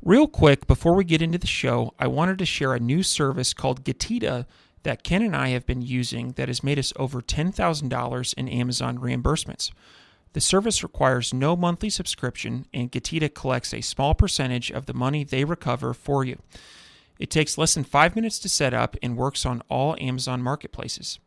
Real quick, before we get into the show, I wanted to share a new service called Getita that Ken and I have been using that has made us over $10,000 in Amazon reimbursements. The service requires no monthly subscription, and Getita collects a small percentage of the money they recover for you. It takes less than 5 minutes to set up and works on all Amazon marketplaces.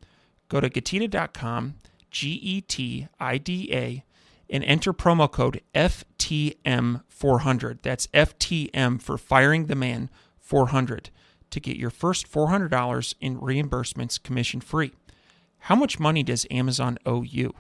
Go to Getita.com, Getida, and enter promo code FTM400. That's FTM for Firing the Man 400 to get your first $400 in reimbursements commission free. How much money does Amazon owe you?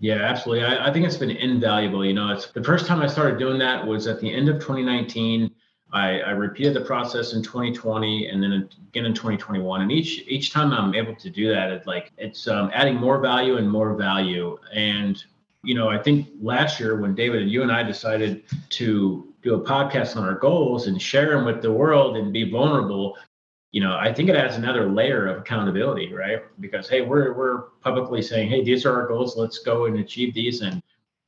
Yeah, absolutely. I think it's been invaluable. It's the first time I started doing that was at the end of 2019. I repeated the process in 2020 and then again in 2021. And each time I'm able to do that, it's adding more value and more value. And, I think last year when David and you and I decided to do a podcast on our goals and share them with the world and be vulnerable, I think it adds another layer of accountability, right? Because, hey, we're publicly saying, hey, these are our goals. Let's go and achieve these. And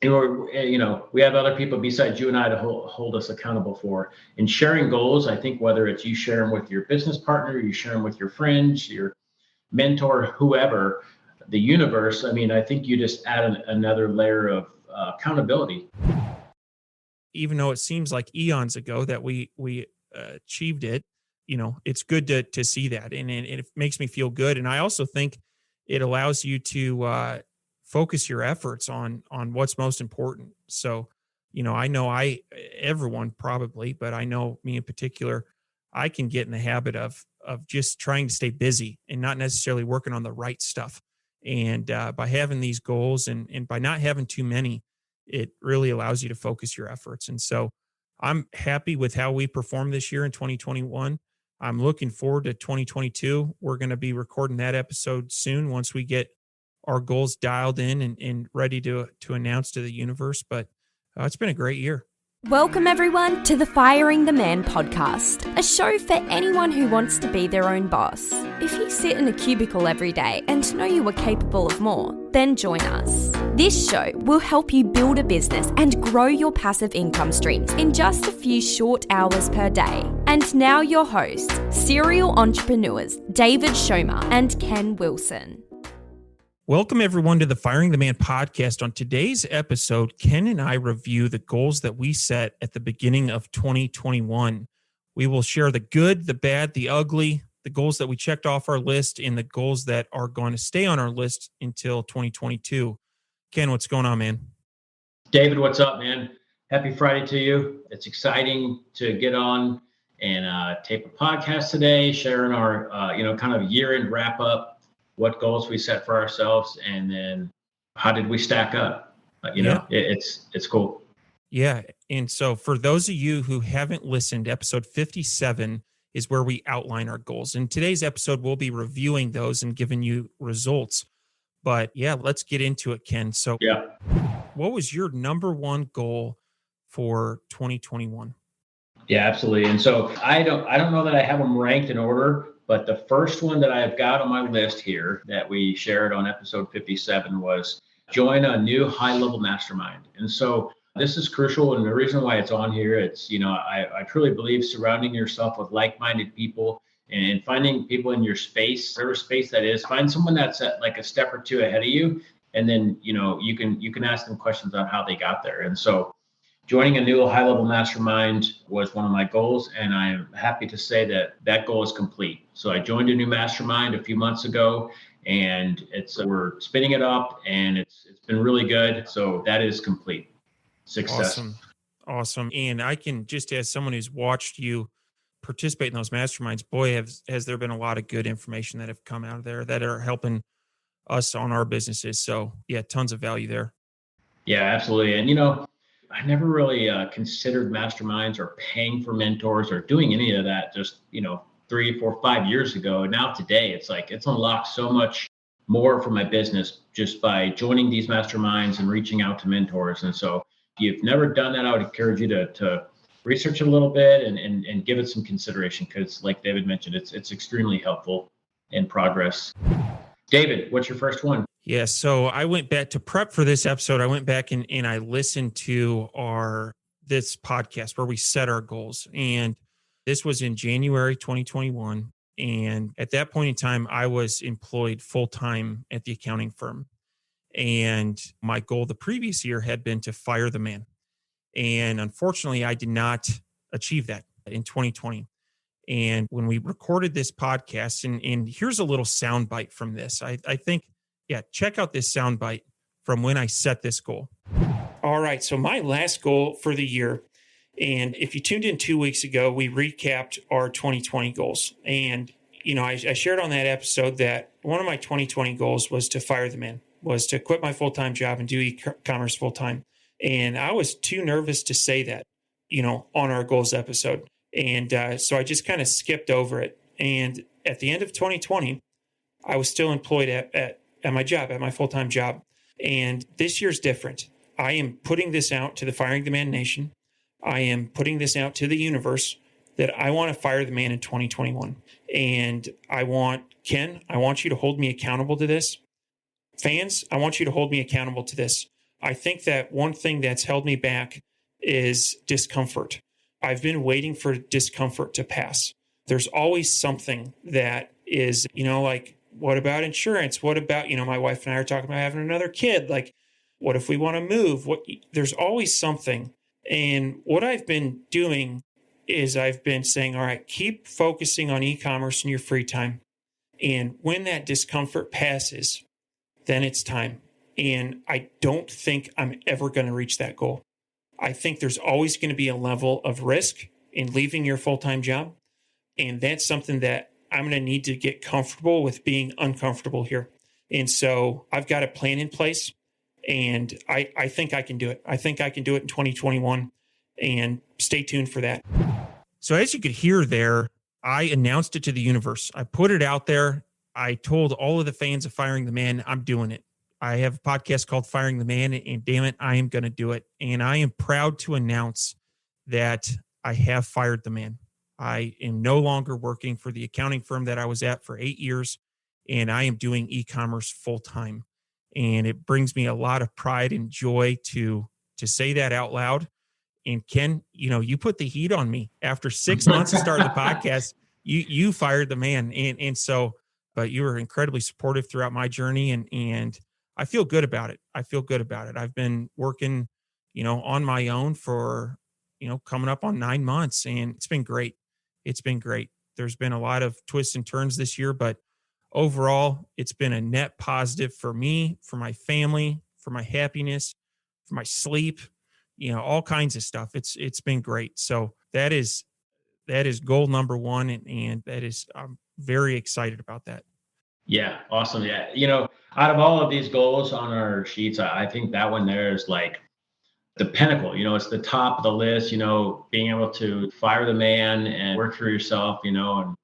we have other people besides you and I to hold us accountable for. And sharing goals, I think whether it's you share them with your business partner, you share them with your friends, your mentor, whoever, the universe, I think you just add another layer of accountability. Even though it seems like eons ago that we achieved it, it's good to see that. And it makes me feel good. And I also think it allows you to focus your efforts on what's most important. So, I know everyone probably, but I know me in particular, I can get in the habit of just trying to stay busy and not necessarily working on the right stuff. And by having these goals and by not having too many, it really allows you to focus your efforts. And so I'm happy with how we performed this year in 2021. I'm looking forward to 2022. We're going to be recording that episode soon once we get our goals dialed in and ready to announce to the universe. But it's been a great year. Welcome everyone to the Firing the Man podcast, a show for anyone who wants to be their own boss. If you sit in a cubicle every day and know you are capable of more, then join us. This show will help you build a business and grow your passive income streams in just a few short hours per day. And now your hosts, serial entrepreneurs David Schomer and Ken Wilson. Welcome, everyone, to the Firing the Man podcast. On today's episode, Ken and I review the goals that we set at the beginning of 2021. We will share the good, the bad, the ugly, the goals that we checked off our list, and the goals that are going to stay on our list until 2022. Ken, what's going on, man? David, what's up, man? Happy Friday to you. It's exciting to get on and tape a podcast today, sharing our, kind of year-end wrap-up. What goals we set for ourselves, and then how did we stack up? It's cool. Yeah. And so for those of you who haven't listened, episode 57 is where we outline our goals. In today's episode, we'll be reviewing those and giving you results. But yeah, let's get into it, Ken. So what was your number one goal for 2021? Yeah, absolutely. And so I don't know that I have them ranked in order, but the first one that I've got on my list here that we shared on episode 57 was join a new high-level mastermind. And so this is crucial. And the reason why it's on here, it's, I truly believe surrounding yourself with like-minded people and finding people in your space, whatever space that is, find someone that's at like a step or two ahead of you. And then, you can ask them questions on how they got there. And so joining a new high-level mastermind was one of my goals, and I'm happy to say that goal is complete. So I joined a new mastermind a few months ago, and we're spinning it up, and it's been really good. So that is complete. Success. Awesome. And I can just, as someone who's watched you participate in those masterminds, boy, has there been a lot of good information that have come out of there that are helping us on our businesses. So yeah, tons of value there. Yeah, absolutely. And I never really considered masterminds or paying for mentors or doing any of that just, 3, 4, 5 years ago. Now today, it's unlocked so much more for my business just by joining these masterminds and reaching out to mentors. And so if you've never done that, I would encourage you to research it a little bit and give it some consideration, because like David mentioned, it's extremely helpful in progress. David, what's your first one? Yeah, so I went back to prep for this episode. I went back and I listened to our this podcast where we set our goals. And this was in January 2021. And at that point in time, I was employed full time at the accounting firm. And my goal the previous year had been to fire the man. And unfortunately, I did not achieve that in 2020. And when we recorded this podcast, and here's a little soundbite from this, I think, check out this soundbite from when I set this goal. All right. So my last goal for the year, and if you tuned in 2 weeks ago, we recapped our 2020 goals. And, I shared on that episode that one of my 2020 goals was to fire the man, was to quit my full-time job and do e-commerce full-time. And I was too nervous to say that, on our goals episode. And so I just kind of skipped over it. And at the end of 2020, I was still employed at my job, at my full-time job. And this year's different. I am putting this out to the Firing the Man Nation. I am putting this out to the universe that I want to fire the man in 2021. And I want you to hold me accountable to this. Fans, I want you to hold me accountable to this. I think that one thing that's held me back is discomfort. I've been waiting for discomfort to pass. There's always something that is, like, what about insurance? What about, my wife and I are talking about having another kid. Like, what if we want to move? There's always something. And what I've been doing is I've been saying, all right, keep focusing on e-commerce in your free time. And when that discomfort passes, then it's time. And I don't think I'm ever going to reach that goal. I think there's always going to be a level of risk in leaving your full-time job. And that's something that I'm going to need to get comfortable with being uncomfortable here. And so I've got a plan in place, and I think I can do it. I think I can do it in 2021, and stay tuned for that. So as you could hear there, I announced it to the universe. I put it out there. I told all of the fans of Firing the Man, I'm doing it. I have a podcast called Firing the Man, and damn it, I am going to do it. And I am proud to announce that I have fired the man. I am no longer working for the accounting firm that I was at for 8 years, and I am doing e-commerce full time. And it brings me a lot of pride and joy to say that out loud. And Ken, you put the heat on me after 6 months of starting the podcast. You fired the man, and so, but you were incredibly supportive throughout my journey, and I feel good about it. I've been working, on my own for, coming up on 9 months, and it's been great. There's been a lot of twists and turns this year, but overall, it's been a net positive for me, for my family, for my happiness, for my sleep, all kinds of stuff. It's been great. So that is goal number one. And that is, I'm very excited about that. Yeah. Awesome. Yeah. Out of all of these goals on our sheets, I think that one there is like the pinnacle. It's the top of the list, being able to fire the man and work for yourself, and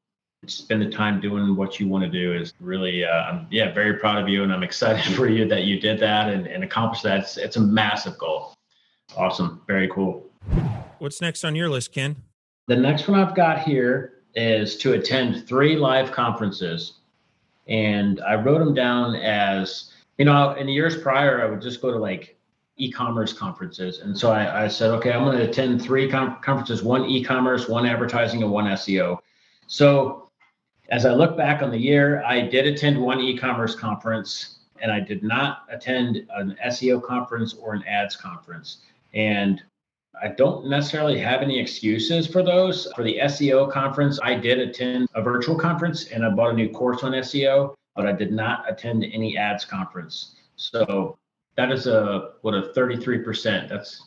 spend the time doing what you want to do is really, I'm very proud of you. And I'm excited for you that you did that and accomplished that. It's a massive goal. Awesome. Very cool. What's next on your list, Ken? The next one I've got here is to attend 3 live conferences. And I wrote them down as, in the years prior, I would just go to like e-commerce conferences. And so I said, okay, I'm going to attend 3 conferences, 1 e-commerce, 1 advertising, and 1 SEO. So as I look back on the year, I did attend 1 e-commerce conference, and I did not attend an SEO conference or an ads conference. And I don't necessarily have any excuses for those. For the SEO conference, I did attend a virtual conference and I bought a new course on SEO, but I did not attend any ads conference. So that is a 33%. That's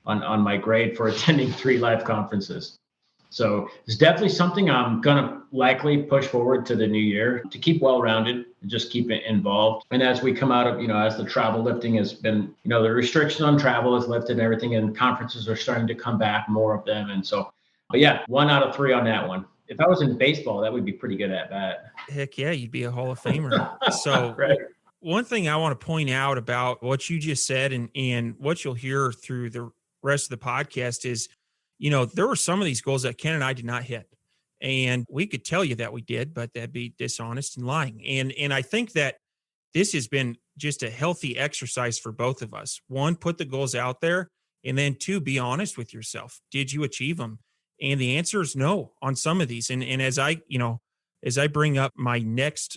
on my grade for attending 3 live conferences. So it's definitely something I'm going to likely push forward to the new year to keep well-rounded and just keep it involved. And as we come out of, as the travel lifting has been, the restriction on travel is lifted and everything, and conferences are starting to come back, more of them. And so, but yeah, 1 out of 3 on that one. If I was in baseball, that would be pretty good at bat. Heck yeah, you'd be a Hall of Famer. So right. One thing I want to point out about what you just said and what you'll hear through the rest of the podcast is, there were some of these goals that Ken and I did not hit. And we could tell you that we did, but that'd be dishonest and lying. And I think that this has been just a healthy exercise for both of us. One, put the goals out there And then two, be honest with yourself. Did you achieve them? And the answer is no on some of these. And as I bring up my next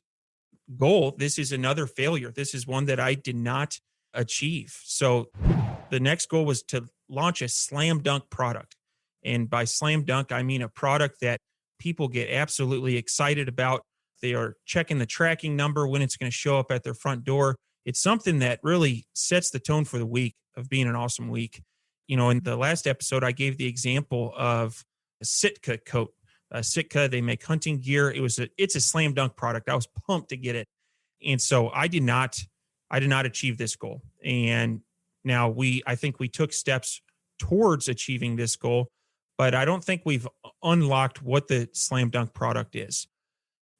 goal, this is another failure. This is one that I did not achieve. So the next goal was to launch a slam dunk product. And by slam dunk, I mean a product that people get absolutely excited about. They are checking the tracking number when it's going to show up at their front door. It's something that really sets the tone for the week of being an awesome week. In the last episode, I gave the example of a Sitka coat. Sitka, they make hunting gear. It's a slam dunk product. I was pumped to get it. And so I did not achieve this goal. And now I think we took steps towards achieving this goal, but I don't think we've unlocked what the slam dunk product is.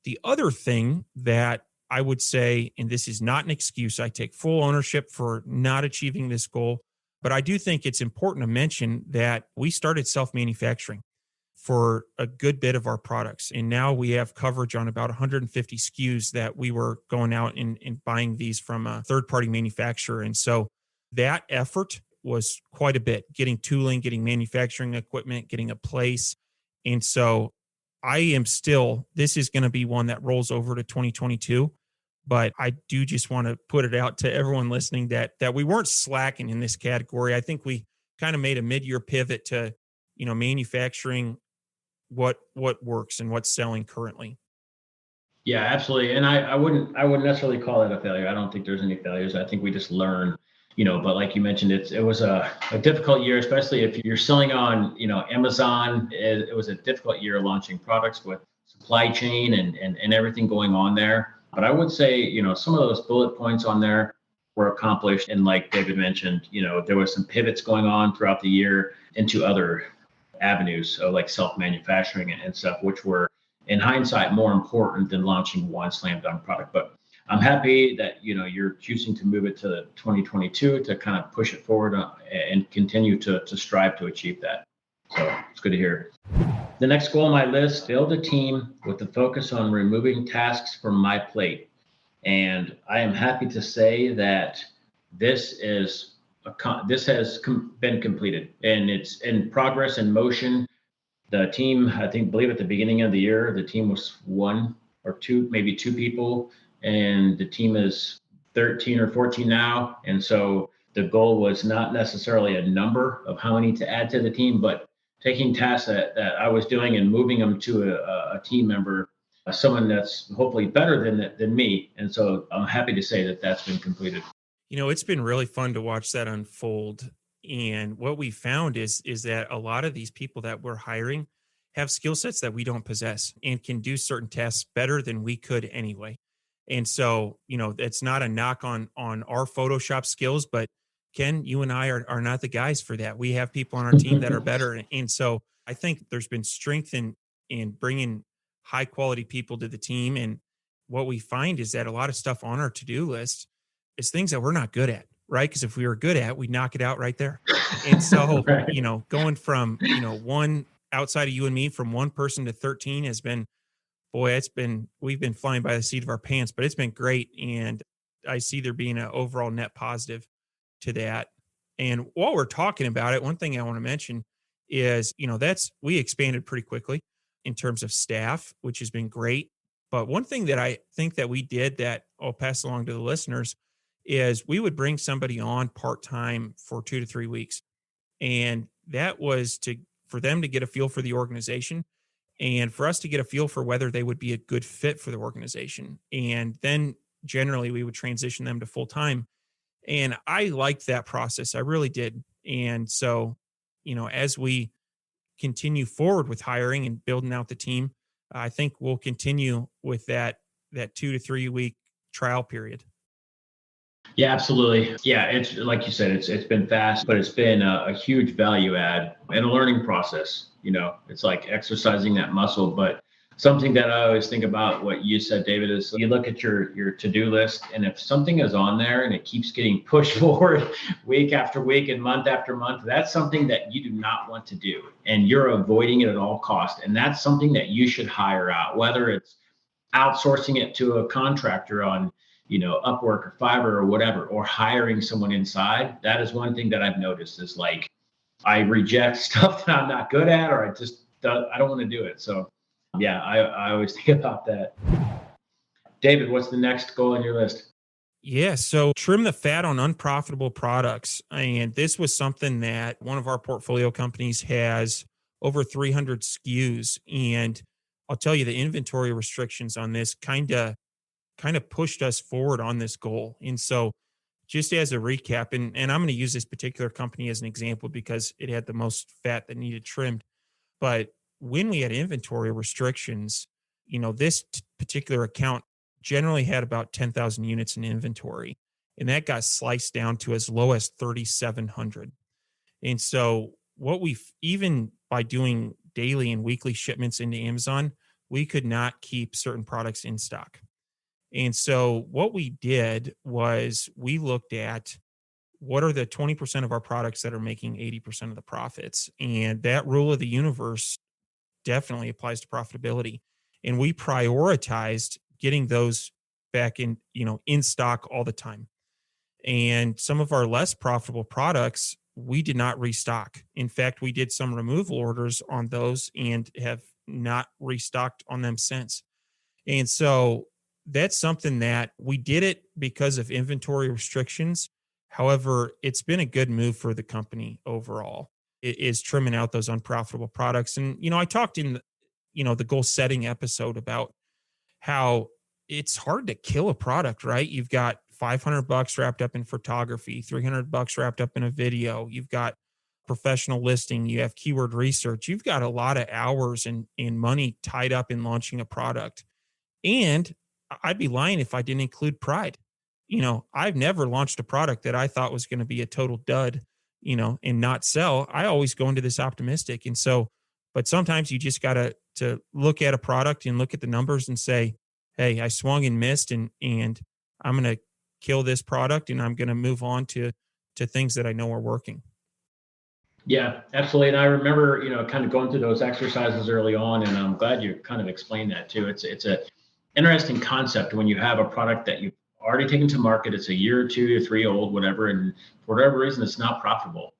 The other thing that I would say, and this is not an excuse, I take full ownership for not achieving this goal, but I do think it's important to mention that we started self-manufacturing for a good bit of our products. And now we have coverage on about 150 SKUs that we were going out and buying these from a third-party manufacturer. And so that effort was quite a bit, getting tooling, getting manufacturing equipment, getting a place. And so this is going to be one that rolls over to 2022. But I do just want to put it out to everyone listening that we weren't slacking in this category. I think we kind of made a mid-year pivot to, manufacturing what works and what's selling currently. Yeah, absolutely. And I wouldn't necessarily call it a failure. I don't think there's any failures. I think we just learn, but like you mentioned, it was a difficult year, especially if you're selling on, Amazon. It was a difficult year launching products with supply chain and everything going on there. But I would say, some of those bullet points on there were accomplished. And like David mentioned, there was some pivots going on throughout the year into other avenues, so like self-manufacturing and stuff, which were in hindsight more important than launching one slam dunk product. But I'm happy that, you're choosing to move it to 2022 to kind of push it forward and continue to strive to achieve that. So it's good to hear. The next goal on my list, build a team with the focus on removing tasks from my plate. And I am happy to say that this has been completed, and it's in progress and motion. The team, I believe at the beginning of the year, the team was one or two, maybe two people, and the team is 13 or 14 now. And so the goal was not necessarily a number of how many to add to the team, but taking tasks that I was doing and moving them to a team member, someone that's hopefully better than me. And so I'm happy to say that that's been completed. It's been really fun to watch that unfold. And what we found is that a lot of these people that we're hiring have skill sets that we don't possess and can do certain tasks better than we could anyway. And so, it's not a knock on our Photoshop skills, but Ken, you and I are not the guys for that. We have people on our team that are better. And so I think there's been strength in bringing high quality people to the team. And what we find is that a lot of stuff on our to-do list is things that we're not good at, right? Because if we were good at, we'd knock it out right there. And so, Right. Going from, one outside of you and me, from one person to 13 has been, we've been flying by the seat of our pants, but it's been great. And I see there being an overall net positive to that. And while we're talking about it, one thing I want to mention is, we expanded pretty quickly in terms of staff, which has been great. But one thing that I think that we did that I'll pass along to the listeners is we would bring somebody on part-time for 2 to 3 weeks. And that was for them to get a feel for the organization and for us to get a feel for whether they would be a good fit for the organization. And then generally we would transition them to full-time. And I liked that process. I really did. And so, as we continue forward with hiring and building out the team, I think we'll continue with that 2 to 3 week trial period. Yeah, absolutely. Yeah, it's like you said, it's been fast, but it's been a huge value add and a learning process. It's like exercising that muscle. But something that I always think about what you said, David, is you look at your to-do list, and if something is on there and it keeps getting pushed forward week after week and month after month, that's something that you do not want to do, and you're avoiding it at all costs. And that's something that you should hire out, whether it's outsourcing it to a contractor on Upwork or Fiverr or whatever, or hiring someone inside. That is one thing that I've noticed is like I reject stuff that I'm not good at, or I don't want to do it. So yeah, I always think about that. David, what's the next goal on your list? Yeah. So trim the fat on unprofitable products. And this was something that one of our portfolio companies has over 300 SKUs. And I'll tell you, the inventory restrictions on this kind of pushed us forward on this goal. And so just as a recap, and I'm going to use this particular company as an example because it had the most fat that needed trimmed. But when we had inventory restrictions, this particular account generally had about 10,000 units in inventory, and that got sliced down to as low as 3,700. And so, what we've even by doing daily and weekly shipments into Amazon, we could not keep certain products in stock. And so, what we did was we looked at what are the 20% of our products that are making 80% of the profits. And that rule of the universe definitely applies to profitability. And we prioritized getting those back in stock all the time. And some of our less profitable products, we did not restock. In fact, we did some removal orders on those and have not restocked on them since. And so that's something that we did it because of inventory restrictions. However, it's been a good move for the company overall. It is trimming out those unprofitable products. And, I talked in, the goal setting episode about how it's hard to kill a product, right? You've got $500 wrapped up in photography, $300 wrapped up in a video. You've got professional listing. You have keyword research. You've got a lot of hours and money tied up in launching a product. And I'd be lying if I didn't include pride. I've never launched a product that I thought was going to be a total dud, and not sell. I always go into this optimistic. And so, but sometimes you just got to look at a product and look at the numbers and say, hey, I swung and missed, and I'm going to kill this product, and I'm going to move on to things that I know are working. Yeah, absolutely. And I remember, kind of going through those exercises early on, and I'm glad you kind of explained that too. It's a interesting concept when you have a product that you've already taken to market. It's a year or 2 or 3 old, whatever, and for whatever reason, it's not profitable.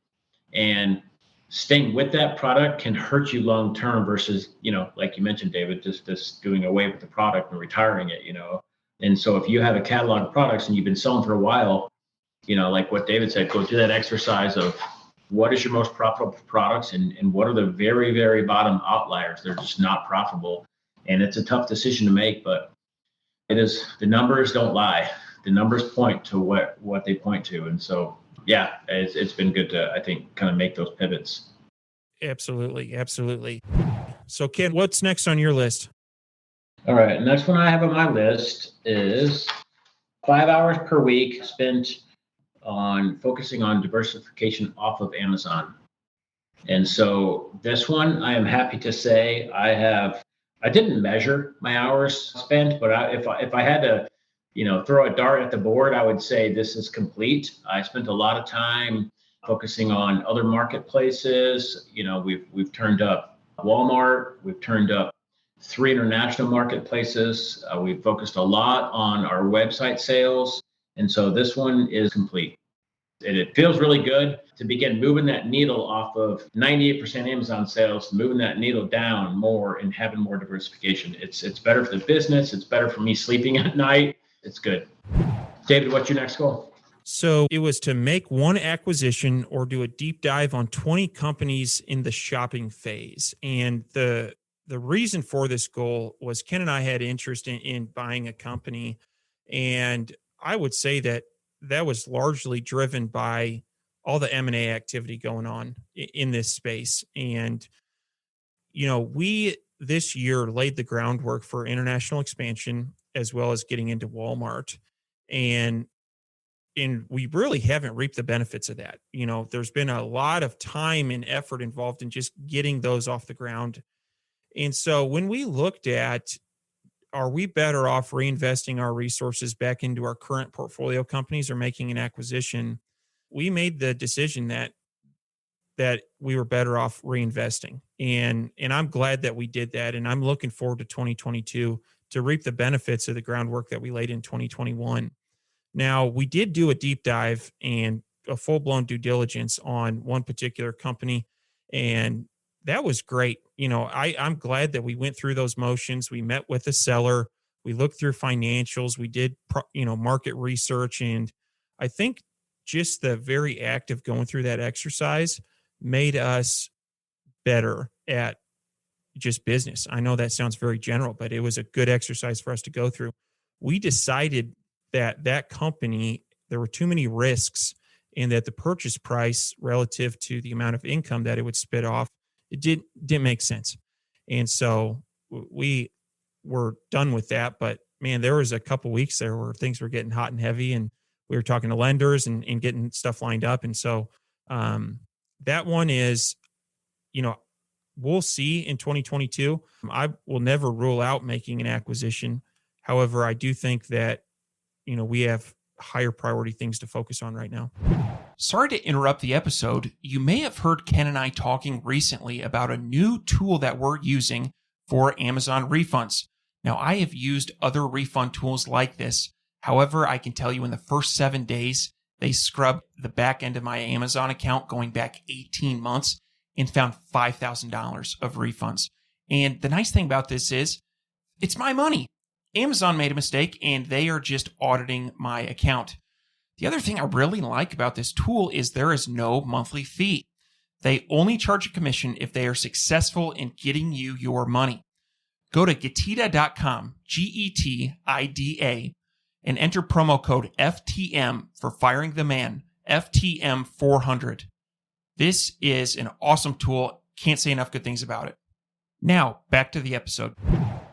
And staying with that product can hurt you long term versus, like you mentioned, David, just doing away with the product and retiring it. And so if you have a catalog of products and you've been selling for a while, like what David said, go through that exercise of what is your most profitable products and what are the very, very bottom outliers. They're just not profitable. And it's a tough decision to make, but the numbers don't lie. The numbers point to what they point to. And so, yeah, it's been good to, I think, kind of make those pivots. Absolutely. Absolutely. So Ken, what's next on your list? All right. Next one I have on my list is 5 hours per week spent on focusing on diversification off of Amazon. And so this one, I am happy to say I didn't measure my hours spent, but if I had to, throw a dart at the board, I would say this is complete. I spent a lot of time focusing on other marketplaces. We've turned up Walmart, we've turned up 3 international marketplaces. We've focused a lot on our website sales. And so this one is complete. And it feels really good to begin moving that needle off of 98% Amazon sales, moving that needle down more and having more diversification. It's better for the business. It's better for me sleeping at night. It's good. David, what's your next goal? So it was to make one acquisition or do a deep dive on 20 companies in the shopping phase. And the reason for this goal was Ken and I had interest in buying a company. And I would say that was largely driven by all the M&A activity going on in this space. And, we this year laid the groundwork for international expansion as well as getting into Walmart. And we really haven't reaped the benefits of that. There's been a lot of time and effort involved in just getting those off the ground. And so when we looked at, are we better off reinvesting our resources back into our current portfolio companies or making an acquisition? We made the decision that we were better off reinvesting. And I'm glad that we did that. And I'm looking forward to 2022 to reap the benefits of the groundwork that we laid in 2021. Now, we did do a deep dive and a full-blown due diligence on one particular company, and that was great. I'm glad that we went through those motions. We met with the seller, we looked through financials, we did market research, and I think just the very act of going through that exercise made us better at just business. I know that sounds very general, but it was a good exercise for us to go through. We decided that that company, there were too many risks, and that the purchase price relative to the amount of income that it would spit off, it didn't make sense. And so we were done with that. But man, there was a couple weeks there where things were getting hot and heavy, and we were talking to lenders and getting stuff lined up. And so that one is, we'll see in 2022. I will never rule out making an acquisition. However, I do think that, we have higher priority things to focus on right now. Sorry to interrupt the episode. You may have heard Ken and I talking recently about a new tool that we're using for Amazon refunds. Now, I have used other refund tools like this. However, I can tell you in the first 7 days, they scrubbed the back end of my Amazon account going back 18 months and found $5,000 of refunds. And the nice thing about this is it's my money. Amazon made a mistake and they are just auditing my account. The other thing I really like about this tool is there is no monthly fee. They only charge a commission if they are successful in getting you your money. Go to Getida.com, Getida, and enter promo code FTM for Firing the Man, FTM400. This is an awesome tool. Can't say enough good things about it. Now, back to the episode.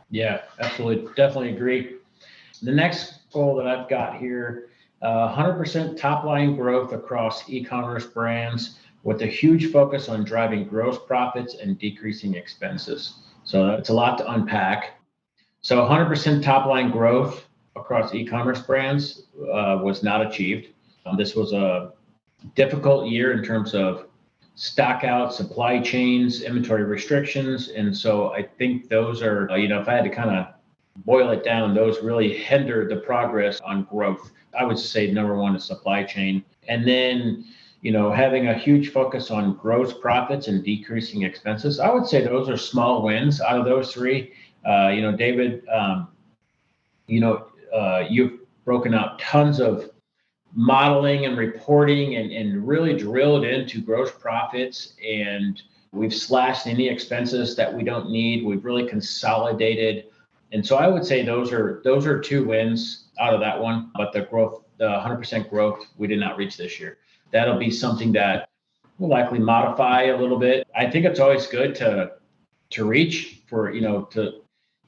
Yeah, absolutely. Definitely agree. The next goal that I've got here, 100% top line growth across e-commerce brands with a huge focus on driving gross profits and decreasing expenses. So it's a lot to unpack. So 100% top line growth across e-commerce brands was not achieved. This was a difficult year in terms of stock out, supply chains, inventory restrictions. And so I think those are, if I had to kind of boil it down, those really hindered the progress on growth. I would say number one is supply chain. And then, having a huge focus on gross profits and decreasing expenses. I would say those are small wins out of those three. David, you've broken out tons of modeling and reporting and really drilled into gross profits, and we've slashed any expenses that we don't need. We've really consolidated. And so I would say those are two wins out of that one, but the 100% growth, we did not reach this year. That'll be something that we'll likely modify a little bit. I think it's always good to reach for,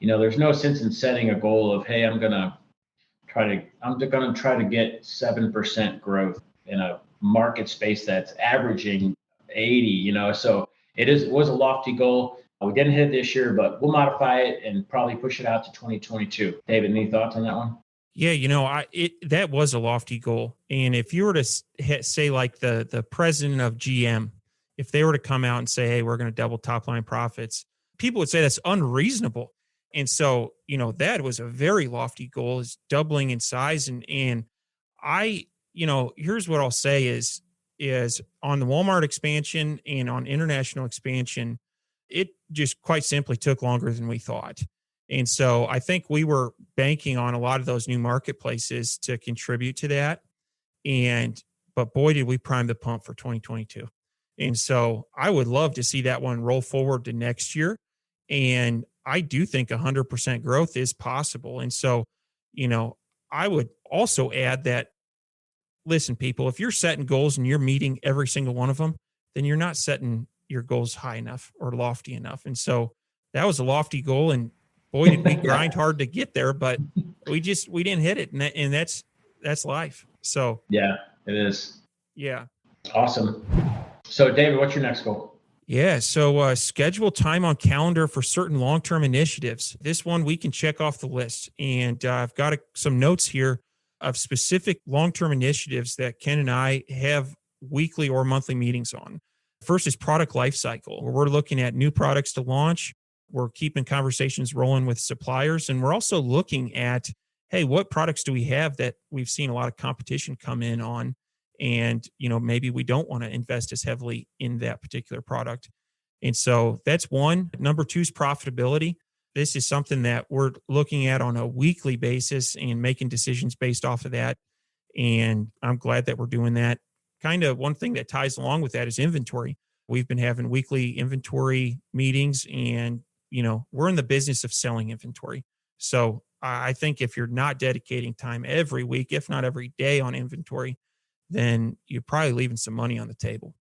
there's no sense in setting a goal of, hey, I'm going to try to get 7% growth in a market space that's averaging 80, so it was a lofty goal. We didn't hit it this year, but we'll modify it and probably push it out to 2022. David, any thoughts on that one? Yeah, that was a lofty goal. And if you were to say like the president of GM, if they were to come out and say, hey, we're going to double top line profits, people would say that's unreasonable. And so, that was a very lofty goal, is doubling in size. And I, here's what I'll say is on the Walmart expansion and on international expansion, it just quite simply took longer than we thought. And so I think we were banking on a lot of those new marketplaces to contribute to that. But boy, did we prime the pump for 2022. And so I would love to see that one roll forward to next year. And I do think 100% growth is possible. And so, I would also add that, listen, people, if you're setting goals and you're meeting every single one of them, then you're not setting your goals high enough or lofty enough. And so that was a lofty goal, and boy, did we grind hard to get there, but we didn't hit it. And that's life. So yeah, it is. Yeah. Awesome. So David, what's your next goal? Yeah. So schedule time on calendar for certain long-term initiatives. This one we can check off the list. And I've got some notes here of specific long-term initiatives that Ken and I have weekly or monthly meetings on. First is product lifecycle, where we're looking at new products to launch. We're keeping conversations rolling with suppliers. And we're also looking at, hey, what products do we have that we've seen a lot of competition come in on? And, maybe we don't want to invest as heavily in that particular product. And so that's one. Number two is profitability. This is something that we're looking at on a weekly basis and making decisions based off of that. And I'm glad that we're doing that. Kind of one thing that ties along with that is inventory. We've been having weekly inventory meetings, and, we're in the business of selling inventory. So I think if you're not dedicating time every week, if not every day on inventory, then you're probably leaving some money on the table.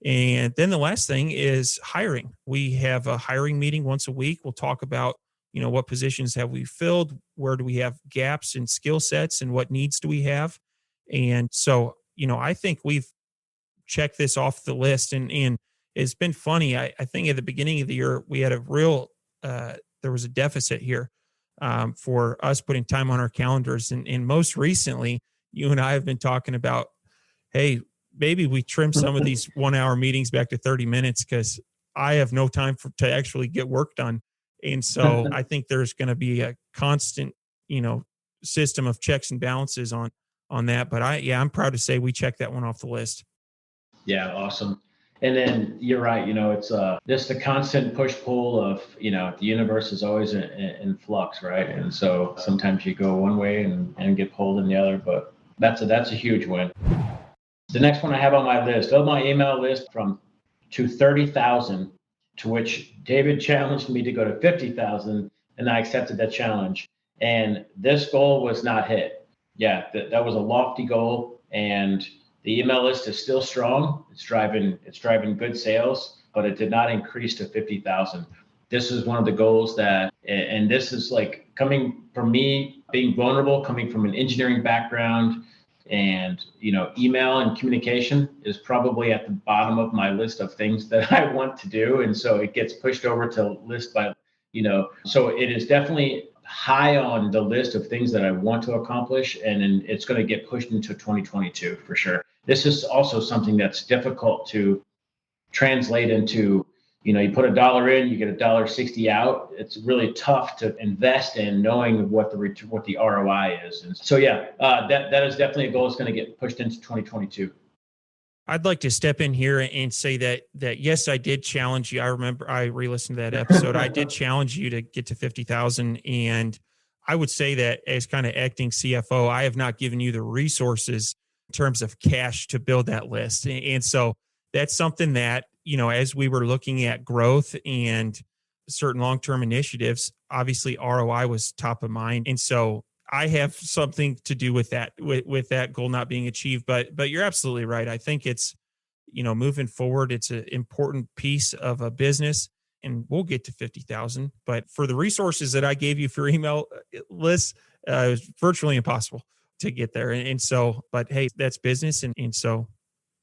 And then the last thing is hiring. We have a hiring meeting once a week. We'll talk about, what positions have we filled? Where do we have gaps in skill sets, and what needs do we have? And so, I think we've checked this off the list, and it's been funny. I think at the beginning of the year, we had a real, there was a deficit here for us putting time on our calendars. And most recently, you and I have been talking about, hey, maybe we trim some of these 1 hour meetings back to 30 minutes because I have no time to actually get work done. And so I think there's going to be a constant, system of checks and balances on that. But I'm proud to say we checked that one off the list. Yeah, awesome. And then you're right, it's just the constant push pull of, the universe is always in flux, right? And so sometimes you go one way and get pulled in the other, but that's a huge win. The next one I have on my list, on my email list to 30,000, to which David challenged me to go to 50,000, and I accepted that challenge. And this goal was not hit. Yeah, that was a lofty goal, and the email list is still strong. It's driving good sales, but it did not increase to 50,000. This is one of the goals and this is like coming from me, being vulnerable, coming from an engineering background, and email and communication is probably at the bottom of my list of things that I want to do, and so it gets pushed over to list by so it is definitely high on the list of things that I want to accomplish, and it's going to get pushed into 2022 for sure. This is also something that's difficult to translate into, you put $1 in, you get $1.60 out. It's really tough to invest in, knowing what the ROI is. And so, that is definitely a goal that's going to get pushed into 2022. I'd like to step in here and say that yes, I did challenge you. I remember I re-listened to that episode. I did challenge you to get to 50,000, and I would say that as kind of acting CFO, I have not given you the resources in terms of cash to build that list. And so that's something that, as we were looking at growth and certain long-term initiatives, obviously ROI was top of mind. And so I have something to do with that, with that goal not being achieved. But you're absolutely right. I think it's, moving forward, it's an important piece of a business, and we'll get to 50,000. But for the resources that I gave you for email lists, it was virtually impossible to get there. And so, but hey, that's business. And so,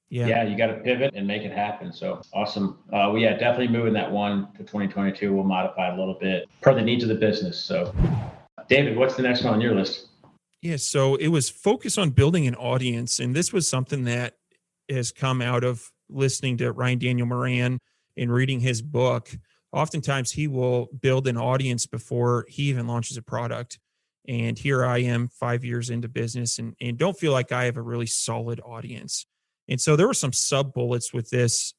yeah, you got to pivot and make it happen. So awesome. Definitely moving that one to 2022. We'll modify a little bit per the needs of the business. So David, what's the next one on your list? Yeah, so it was focus on building an audience. And this was something that has come out of listening to Ryan Daniel Moran and reading his book. Oftentimes he will build an audience before he even launches a product. And here I am 5 years into business and don't feel like I have a really solid audience. And so there were some sub bullets with this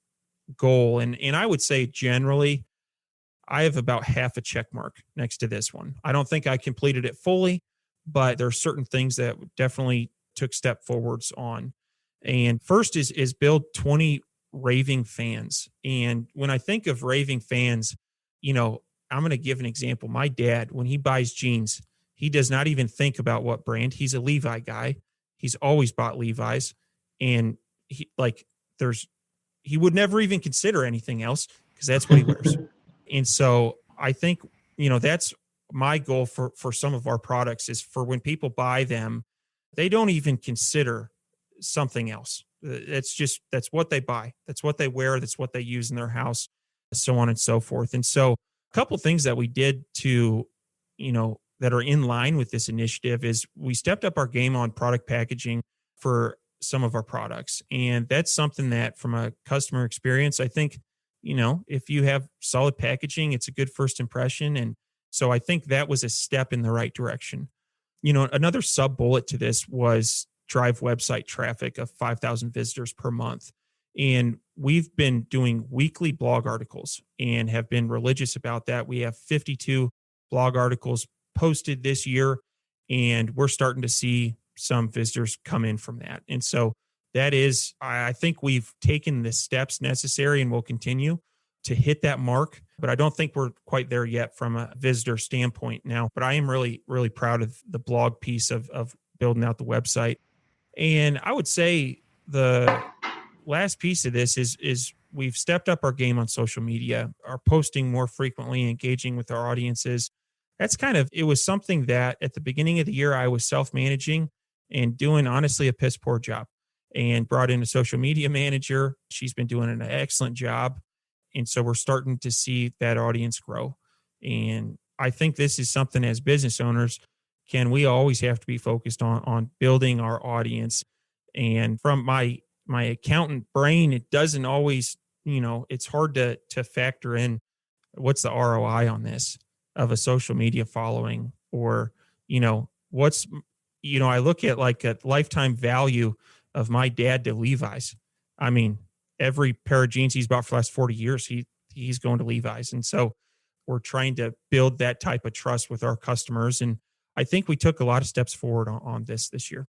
goal. And I would say generally, I have about half a check mark next to this one. I don't think I completed it fully, but there are certain things that definitely took step forwards on. And first is build 20 raving fans. And when I think of raving fans, I'm going to give an example. My dad, when he buys jeans, he does not even think about what brand. He's a Levi guy. He's always bought Levi's, and he would never even consider anything else because that's what he wears. And so I think, that's my goal for some of our products is for when people buy them, they don't even consider something else. That's what they buy. That's what they wear. That's what they use in their house, so on and so forth. And so a couple of things that we did to, that are in line with this initiative is we stepped up our game on product packaging for some of our products. And that's something that from a customer experience, I think, if you have solid packaging, it's a good first impression. And so I think that was a step in the right direction. Another sub bullet to this was drive website traffic of 5,000 visitors per month. And we've been doing weekly blog articles and have been religious about that. We have 52 blog articles posted this year, and we're starting to see some visitors come in from that. And so that is, I think we've taken the steps necessary and will continue to hit that mark. But I don't think we're quite there yet from a visitor standpoint now. But I am really, really proud of the blog piece of building out the website. And I would say the last piece of this is we've stepped up our game on social media, are posting more frequently, engaging with our audiences. That's it was something that at the beginning of the year, I was self-managing and doing honestly a piss poor job, and brought in a social media manager. She's been doing an excellent job. And so we're starting to see that audience grow. And I think this is something as business owners, we always have to be focused on building our audience. And from my accountant brain, it doesn't always, it's hard to factor in what's the ROI on this of a social media following, or, I look at like a lifetime value of my dad to Levi's. I mean, every pair of jeans he's bought for the last 40 years, he's going to Levi's. And so we're trying to build that type of trust with our customers. And I think we took a lot of steps forward on this year.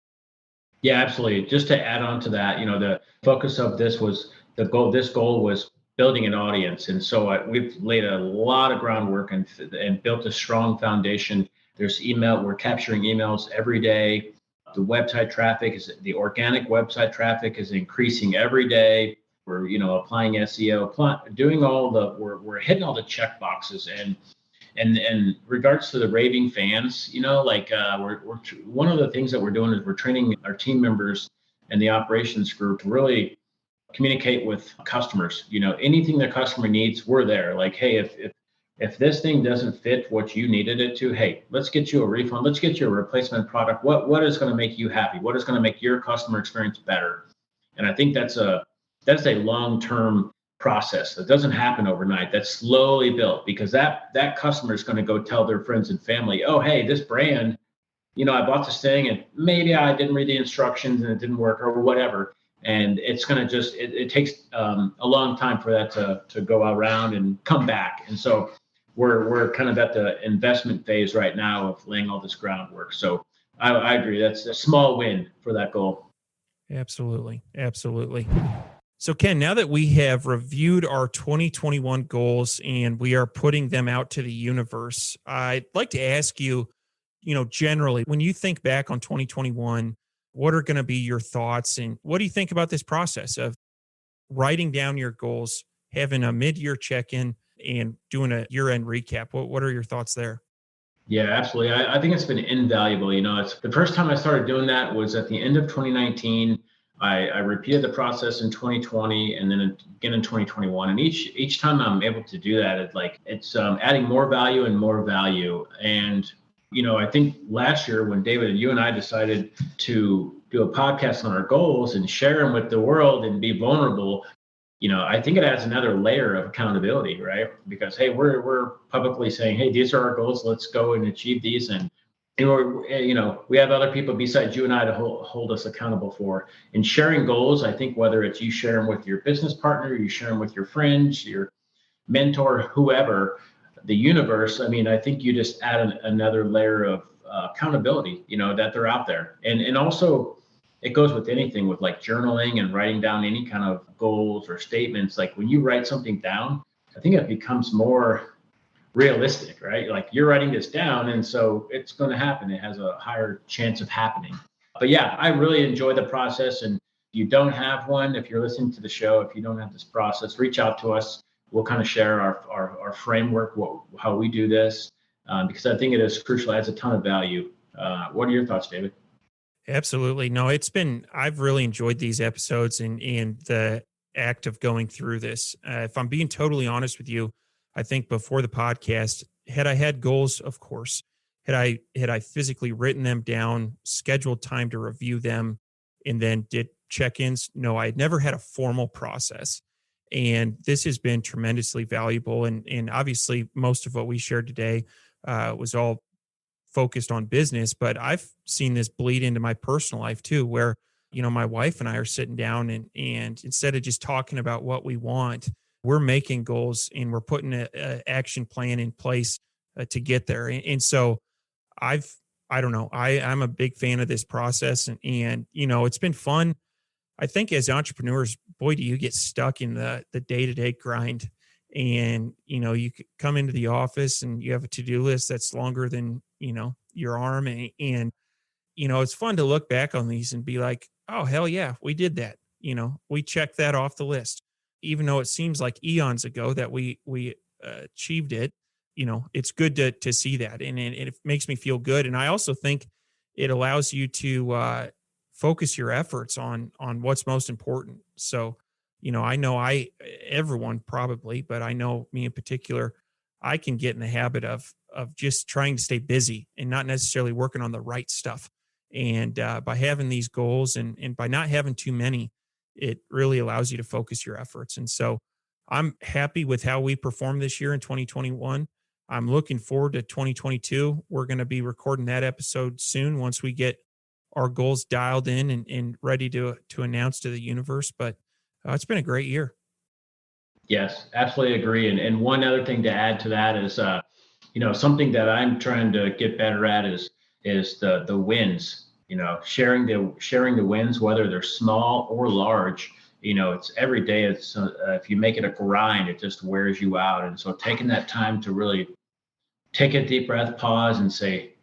Yeah, absolutely. Just to add on to that, the focus of this was this goal was building an audience. And so we've laid a lot of groundwork and built a strong foundation. There's email, we're capturing emails every day. The website traffic the organic website traffic is increasing every day. We're, applying SEO, doing we're hitting all the check boxes. And regards to the raving fans, we're one of the things that we're doing is we're training our team members and the operations group to really communicate with customers. Anything the customer needs, we're there. Like, hey, if this thing doesn't fit what you needed it to, hey, let's get you a refund. Let's get you a replacement product. What is going to make you happy? What is going to make your customer experience better? And I think that's a long-term process that doesn't happen overnight. That's slowly built, because that customer is going to go tell their friends and family, oh, hey, this brand, I bought this thing and maybe I didn't read the instructions and it didn't work or whatever. And it's going to it takes a long time for that to go around and come back. And so we're kind of at the investment phase right now of laying all this groundwork. So I agree. That's a small win for that goal. Absolutely. Absolutely. So Ken, now that we have reviewed our 2021 goals and we are putting them out to the universe, I'd like to ask you, generally, when you think back on 2021, what are going to be your thoughts, and what do you think about this process of writing down your goals, having a mid-year check-in, and doing a year-end recap? What are your thoughts there? Yeah, absolutely. I think it's been invaluable. It's the first time I started doing that was at the end of 2019. I repeated the process in 2020 and then again in 2021. And each time I'm able to do that, it's adding more value and more value. And, I think last year when David, you and I decided to do a podcast on our goals and share them with the world and be vulnerable, I think it adds another layer of accountability, right? Because, hey, we're publicly saying, hey, these are our goals. Let's go and achieve these. And we have other people besides you and I to hold us accountable for. And sharing goals, I think whether it's you share them with your business partner, you share them with your friends, your mentor, whoever, the universe, I think you just add another layer of accountability, that they're out there. And also it goes with anything, with like journaling and writing down any kind of goals or statements. Like when you write something down, I think it becomes more realistic, right? Like you're writing this down, and so it's going to happen. It has a higher chance of happening. But yeah, I really enjoy the process. And if you don't have one, if you're listening to the show, if you don't have this process, reach out to us. We'll kind of share our framework, how we do this, because I think it is crucial. It adds a ton of value. What are your thoughts, David? Absolutely. No, I've really enjoyed these episodes and the act of going through this. If I'm being totally honest with you, I think before the podcast, had I had goals, of course, had I physically written them down, scheduled time to review them, and then did check-ins, no, I had never had a formal process. And this has been tremendously valuable. And obviously most of what we shared today was all focused on business, but I've seen this bleed into my personal life too, where, my wife and I are sitting down and instead of just talking about what we want, we're making goals and we're putting a action plan in place to get there. And so I don't know, I'm a big fan of this process and it's been fun. I think as entrepreneurs, boy, do you get stuck in the day-to-day grind. And, you could come into the office and you have a to-do list that's longer than, your arm. And it's fun to look back on these and be like, oh, hell yeah, we did that. We checked that off the list. Even though it seems like eons ago that we achieved it, it's good to see that. And it makes me feel good. And I also think it allows you to focus your efforts on what's most important. So, I know everyone probably, but I know me in particular, I can get in the habit of just trying to stay busy and not necessarily working on the right stuff. And by having these goals and by not having too many, it really allows you to focus your efforts. And so I'm happy with how we performed this year in 2021. I'm looking forward to 2022. We're going to be recording that episode soon once we get our goals dialed in and ready to announce to the universe. But it's been a great year. Yes, absolutely agree. And one other thing to add to that is, something that I'm trying to get better at is the wins. Sharing the wins, whether they're small or large. It's every day. It's if you make it a grind, it just wears you out. And so taking that time to really take a deep breath, pause, and say,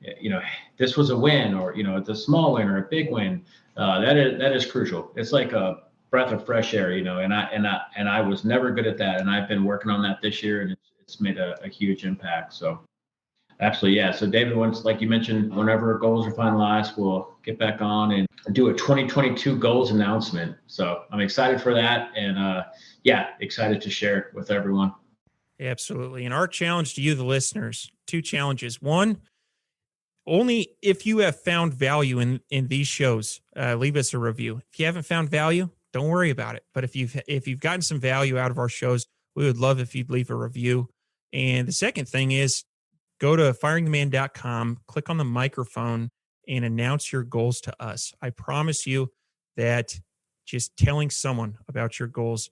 this was a win, or it's a small win or a big win. That is crucial. It's like a breath of fresh air, and I was never good at that, and I've been working on that this year, and it's made a huge impact. So absolutely, yeah. So David, once, like you mentioned, whenever goals are finalized, we'll get back on and do a 2022 goals announcement. So I'm excited for that, and excited to share it with everyone. Absolutely. And our challenge to you, the listeners, 2 challenges. One, only if you have found value in these shows, leave us a review. If you haven't found value, don't worry about it. But if you've gotten some value out of our shows, we would love if you'd leave a review. And the second thing is go to firingtheman.com, click on the microphone, and announce your goals to us. I promise you that just telling someone about your goals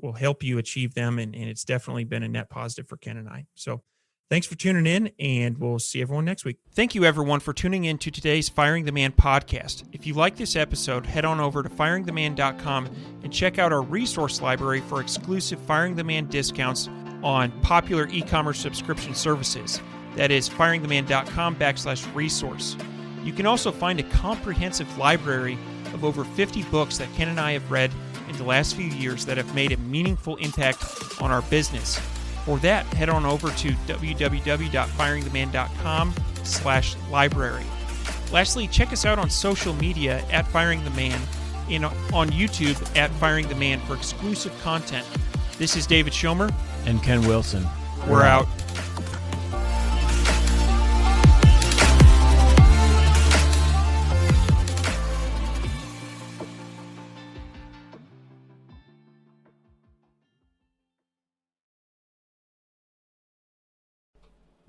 will help you achieve them. And it's definitely been a net positive for Ken and I. So thanks for tuning in, and we'll see everyone next week. Thank you, everyone, for tuning in to today's Firing the Man podcast. If you like this episode, head on over to firingtheman.com and check out our resource library for exclusive Firing the Man discounts on popular e-commerce subscription services. That is firingtheman.com/resource. You can also find a comprehensive library of over 50 books that Ken and I have read in the last few years that have made a meaningful impact on our business. For that, head on over to www.firingtheman.com/library. Lastly, check us out on social media at Firing the Man and on YouTube at Firing the Man for exclusive content. This is David Schomer. And Ken Wilson. We're out.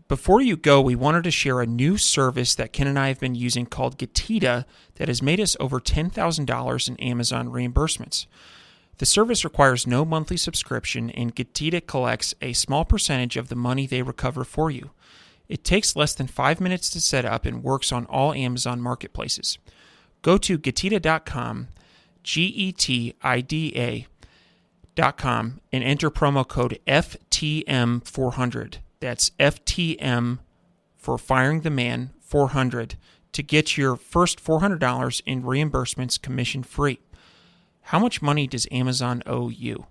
Before you go, we wanted to share a new service that Ken and I have been using called Getita that has made us over $10,000 in Amazon reimbursements. The service requires no monthly subscription, and Getita collects a small percentage of the money they recover for you. It takes less than 5 minutes to set up and works on all Amazon marketplaces. Go to Getita.com, Getida.com, and enter promo code FTM400. That's FTM for Firing the Man 400 to get your first $400 in reimbursements commission free. How much money does Amazon owe you?